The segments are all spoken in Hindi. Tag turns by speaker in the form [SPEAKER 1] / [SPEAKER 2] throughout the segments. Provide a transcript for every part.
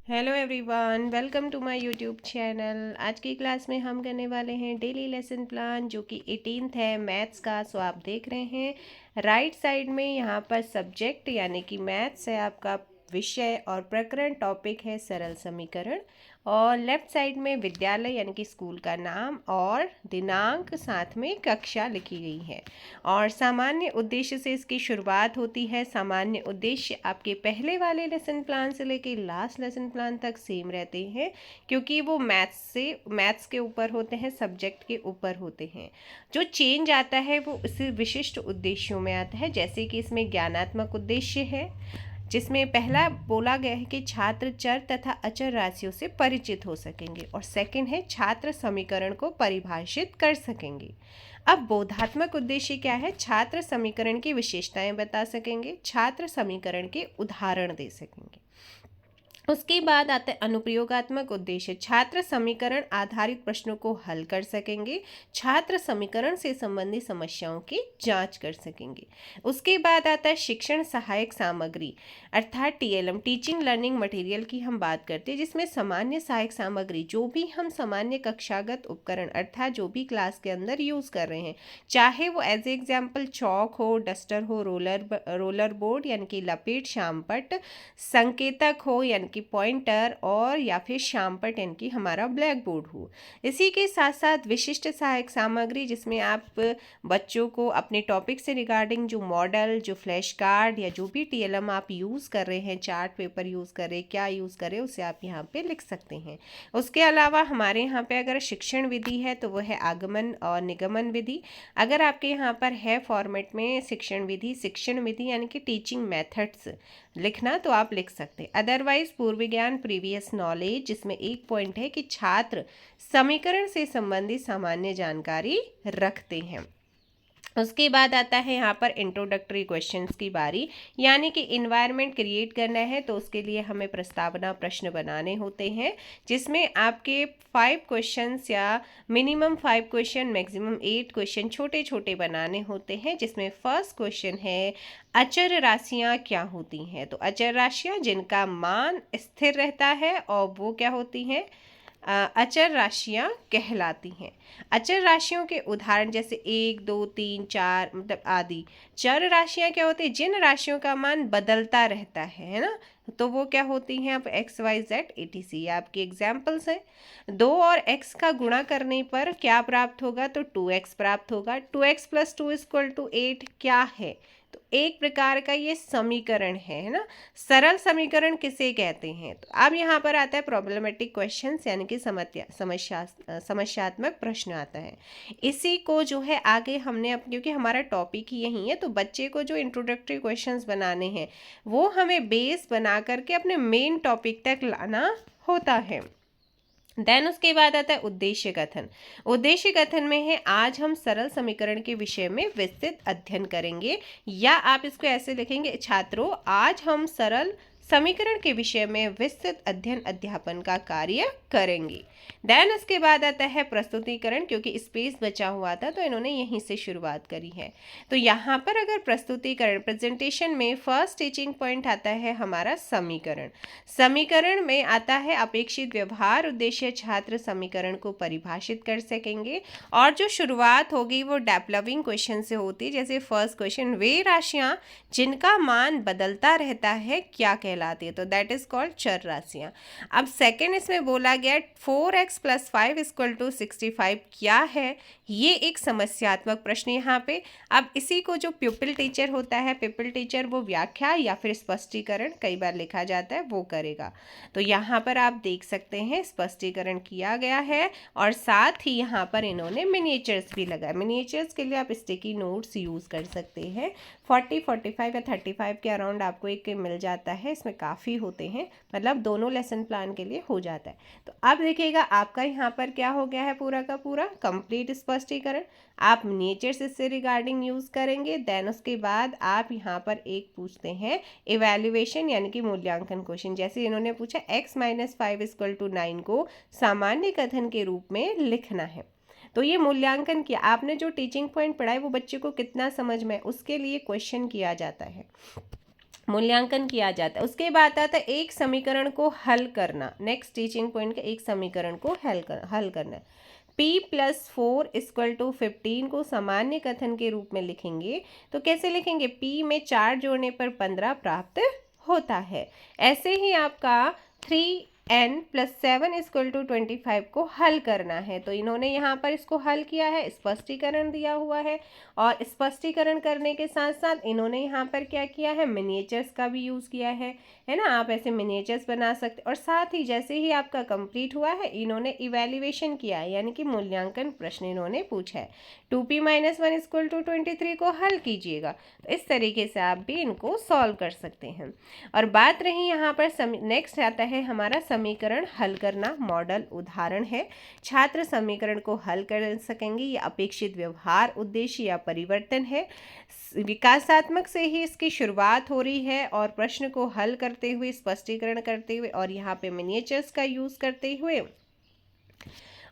[SPEAKER 1] Hello everyone, welcome to my YouTube channel. आज की क्लास में हम करने वाले हैं डेली लेसन प्लान, जो कि 18th है मैथ्स का। सो आप देख रहे हैं राइट साइड में यहाँ पर सब्जेक्ट यानी कि मैथ्स है आपका विषय, और प्रकरण टॉपिक है सरल समीकरण। और लेफ्ट साइड में विद्यालय यानी कि स्कूल का नाम और दिनांक, साथ में कक्षा लिखी गई है। और सामान्य उद्देश्य से इसकी शुरुआत होती है। सामान्य उद्देश्य आपके पहले वाले लेसन प्लान से लेके लास्ट लेसन प्लान तक सेम रहते हैं, क्योंकि वो मैथ्स के ऊपर होते हैं, सब्जेक्ट के ऊपर होते हैं। जो चेंज आता है वो इस विशिष्ट उद्देश्यों में आता है, जैसे कि इसमें ज्ञानात्मक उद्देश्य है, जिसमें पहला बोला गया है कि छात्र चर तथा अचर राशियों से परिचित हो सकेंगे, और सेकंड है छात्र समीकरण को परिभाषित कर सकेंगे। अब बोधात्मक उद्देश्य क्या है? छात्र समीकरण की विशेषताएं बता सकेंगे, छात्र समीकरण के उदाहरण दे सकेंगे। उसके बाद आता है अनुप्रयोगात्मक उद्देश्य, छात्र समीकरण आधारित प्रश्नों को हल कर सकेंगे, छात्र समीकरण से संबंधित समस्याओं की जांच कर सकेंगे। उसके बाद आता है शिक्षण सहायक सामग्री, अर्थात टीएलएम, टीचिंग लर्निंग मटेरियल की हम बात करते हैं, जिसमें सामान्य सहायक सामग्री, जो भी हम सामान्य कक्षागत उपकरण अर्थात जो भी क्लास के अंदर यूज़ कर रहे हैं, चाहे वो एज एग्जाम्पल चौक हो, डस्टर हो, रोलर बोर्ड यानी कि लपेट शामपट, संकेतक हो यानी कि पॉइंटर, और या फिर शामपट यानी कि हमारा ब्लैक बोर्ड हो। इसी के साथ साथ विशिष्ट सहायक सामग्री, जिसमें आप बच्चों को अपने टॉपिक से रिगार्डिंग जो मॉडल, जो फ्लैश कार्ड या जो भी टीएलएम आप यूज़ कर रहे हैं, चार्ट पेपर यूज़ करें, क्या यूज़ करें, उसे आप यहाँ पे लिख सकते हैं। उसके अलावा हमारे यहाँ पे अगर शिक्षण विधि है तो वह है आगमन और निगमन विधि। अगर आपके यहाँ पर है फॉर्मेट में शिक्षण विधि यानी कि टीचिंग मेथड्स लिखना, तो आप लिख सकते हैं। अदरवाइज पूर्व ज्ञान प्रीवियस नॉलेज, जिसमें एक पॉइंट है कि छात्र समीकरण से संबंधित सामान्य जानकारी रखते हैं। उसके बाद आता है यहाँ पर इंट्रोडक्टरी क्वेश्चंस की बारी, यानी कि इन्वायरमेंट क्रिएट करना है, तो उसके लिए हमें प्रस्तावना प्रश्न बनाने होते हैं, जिसमें आपके 5 क्वेश्चंस या मिनिमम 5 क्वेश्चन, मैक्सिमम 8 क्वेश्चन छोटे छोटे बनाने होते हैं। जिसमें फर्स्ट क्वेश्चन है अचर राशियाँ क्या होती हैं? तो अचर राशियाँ जिनका मान स्थिर रहता है, और वो क्या होती हैं? अचर राशियाँ कहलाती हैं। अचर राशियों के उदाहरण जैसे 1, 2, 3, 4 मतलब आदि। चर राशियाँ क्या होती हैं? जिन राशियों का मान बदलता रहता है ना, तो वो क्या होती हैं? अब एक्स वाई जेड etc, ये आपकी एग्जाम्पल्स हैं। 2 और x का गुणा करने पर क्या प्राप्त होगा? तो 2x प्राप्त होगा। 2x + 2 = 8 क्या है? तो एक प्रकार का ये समीकरण है ना। सरल समीकरण किसे कहते हैं? तो अब यहाँ पर आता है प्रॉब्लमेटिक क्वेश्चंस, यानी कि समस्यात्मक प्रश्न आता है। इसी को जो है आगे हमने क्योंकि हमारा टॉपिक ही यही है, तो बच्चे को जो इंट्रोडक्टरी क्वेश्चंस बनाने हैं वो हमें बेस बना करके अपने मेन टॉपिक तक लाना होता है। देन उसके बाद आता है उद्देश्य कथन। उद्देश्य कथन में है आज हम सरल समीकरण के विषय में विस्तृत अध्ययन करेंगे, या आप इसको ऐसे लिखेंगे, छात्रों आज हम सरल समीकरण के विषय में विस्तृत अध्ययन अध्यापन का कार्य करेंगे। देन उसके बाद आता है प्रस्तुतिकरण, क्योंकि स्पेस बचा हुआ था तो इन्होंने यहीं से शुरुआत करी है। तो यहाँ पर अगर प्रस्तुतिकरण प्रेजेंटेशन में फर्स्ट टीचिंग पॉइंट आता है हमारा समीकरण। समीकरण में आता है अपेक्षित व्यवहार उद्देश्य, छात्र समीकरण को परिभाषित कर सकेंगे, और जो शुरुआत होगी वो डेवलपिंग क्वेश्चन से होती है। जैसे फर्स्ट क्वेश्चन, वे राशियाँ जिनका मान बदलता रहता है क्या कहलाती है? तो दैट इज कॉल्ड चर राशियाँ। अब सेकंड इसमें बोला गया 4x + 5 = 65 क्या है? ये एक समस्यात्मक प्रश्न यहाँ पे। अब इसी को जो प्यूपिल टीचर होता है, प्यूपिल टीचर वो व्याख्या या फिर स्पष्टीकरण, कई बार लिखा जाता है, वो करेगा। तो यहाँ पर आप देख सकते हैं स्पष्टीकरण किया गया है, और साथ ही यहाँ पर इन्होंने मिनिएचर्स भी लगाए। मिनिएचर्स के लिए आप स्टिकी नोट्स यूज़ कर सकते हैं। 40, 45 या 35 के अराउंड आपको एक मिल जाता है, इसमें काफ़ी होते हैं, मतलब दोनों लेसन प्लान के लिए हो जाता है। तो अब देखिएगा आपका यहाँ पर क्या हो गया है, पूरा का पूरा कंप्लीट स्पष्टीकरण। आप नेचर्स इससे रिगार्डिंग यूज़ करेंगे। देन उसके बाद आप यहाँ पर एक पूछते हैं इवैल्यूएशन यानी कि मूल्यांकन क्वेश्चन। जैसे इन्होंने पूछा x - 5 = 9 को सामान्य कथन के रूप में लिखना है, तो ये मूल्यांकन किया आपने, जो टीचिंग पॉइंट पढ़ा है वो बच्चे को कितना समझ में, उसके लिए क्वेश्चन किया जाता है। मूल्यांकन किया जाता है। उसके बाद आता है एक समीकरण को हल करना। नेक्स्ट टीचिंग पॉइंट का एक समीकरण को हल करना। p+4 = 15 को सामान्य कथन के रूप में लिखेंगे तो कैसे लिखेंगे? p में 4 जोड़ने पर 15 प्राप्त होता है। ऐसे ही आपका 3n+7 = 25 को हल करना है। तो इन्होंने यहाँ पर इसको हल किया है, स्पष्टीकरण दिया हुआ है, और स्पष्टीकरण करने के साथ साथ इन्होंने यहाँ पर क्या किया है? मिनिएचर्स का भी यूज़ किया है ना। आप ऐसे मिनिएचर्स बना सकते, और साथ ही जैसे ही आपका कंप्लीट हुआ है इन्होंने इवैल्यूएशन किया है, यानी कि मूल्यांकन प्रश्न इन्होंने पूछा है। 2p-1 = 23 को हल कीजिएगा। तो इस तरीके से आप भी इनको सॉल्व कर सकते हैं। और बात रही यहाँ पर नेक्स्ट आता है हमारा समीकरण हल करना। मॉडल उदाहरण है। छात्र समीकरण को हल कर सकेंगे। ये अपेक्षित व्यवहार, उद्देश्य या परिवर्तन है। विकासात्मक से ही इसकी शुरुआत हो रही है, और प्रश्न को हल करते हुए, स्पष्टीकरण करते हुए, और यहाँ पे मिनिएचर्स का यूज़ करते हुए,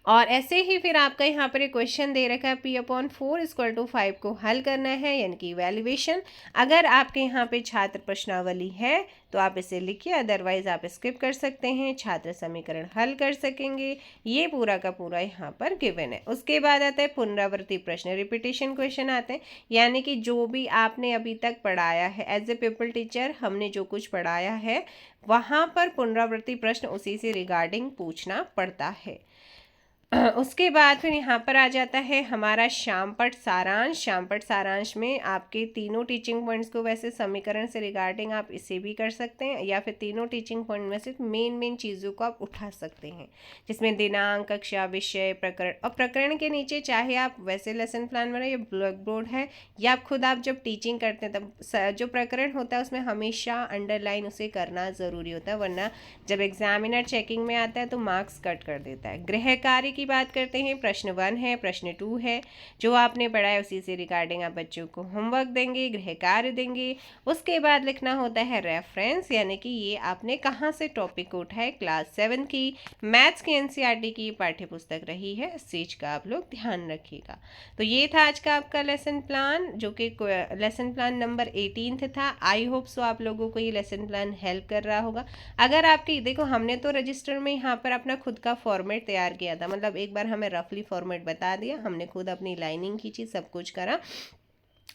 [SPEAKER 1] और ऐसे ही फिर आपका यहाँ पर एक क्वेश्चन दे रखा है p/4 = 5 को हल करना है, यानी कि इवैल्यूएशन। अगर आपके यहाँ पे छात्र प्रश्नावली है तो आप इसे लिखिए, अदरवाइज आप स्किप कर सकते हैं। छात्र समीकरण हल कर सकेंगे, ये पूरा का पूरा यहाँ पर गिवन है। उसके बाद आता है पुनरावृत्ति प्रश्न, रिपीटेशन क्वेश्चन आते हैं, यानी कि जो भी आपने अभी तक पढ़ाया है एज ए पीपल टीचर, हमने जो कुछ पढ़ाया है वहाँ पर पुनरावृत्ति प्रश्न उसी से रिगार्डिंग पूछना पड़ता है। उसके बाद फिर यहाँ पर आ जाता है हमारा शामपट सारांश। शामपट सारांश में आपके तीनों टीचिंग पॉइंट्स को, वैसे समीकरण से रिगार्डिंग आप इसे भी कर सकते हैं, या फिर तीनों टीचिंग पॉइंट में से मेन चीज़ों को आप उठा सकते हैं, जिसमें दिनांक, कक्षा, विषय, प्रकरण, और प्रकरण के नीचे चाहे आप वैसे लेसन प्लान बनाए या ब्लैक बोर्ड है, या आप खुद आप जब टीचिंग करते हैं तब जो प्रकरण होता है उसमें हमेशा अंडरलाइन उसे करना ज़रूरी होता है, वरना जब एग्जामिनर चेकिंग में आता है तो मार्क्स कट कर देता है। गृह कार्य की बात करते हैं। प्रश्न 1 है, प्रश्न 2 है, जो आपने पढ़ा है उसी से रिगार्डिंग आप बच्चों को होमवर्क देंगे, गृह कार्य देंगे। उसके बाद लिखना होता है रेफरेंस, यानी कि ये आपने कहाँ से टॉपिक को उठाए। क्लास 7 की मैथ्स की एनसीईआरटी की पाठ्य पुस्तक रही है, इस चीज़ का आप लोग ध्यान रखिएगा। तो ये था आज का आपका लेसन प्लान, जो कि लेसन प्लान नंबर 18 था। आई होप सो आप लोगों को ये लेसन प्लान हेल्प कर रहा होगा। अगर आपकी, देखो हमने तो रजिस्टर में यहाँ पर अपना खुद का फॉर्मेट तैयार किया था, मतलब एक बार हमें रफली फॉर्मेट बता दिया, हमने खुद अपनी लाइनिंग खींची, सब कुछ करा।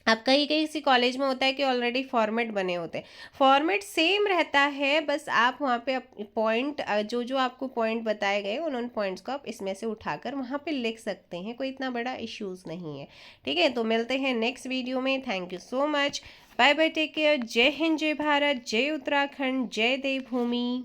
[SPEAKER 1] अब कई किसी कॉलेज में होता है कि ऑलरेडी फॉर्मेट बने होते हैं, फॉर्मेट सेम रहता है, बस आप वहाँ पे पॉइंट जो आपको पॉइंट बताए गए उन पॉइंट्स को आप इसमें से उठाकर वहाँ पे लिख सकते हैं, कोई इतना बड़ा इश्यूज़ नहीं है। ठीक है, तो मिलते हैं नेक्स्ट वीडियो में। Thank you so much, bye bye, take care. जय हिंद, जय भारत, जय उत्तराखंड, जय देवभूमि।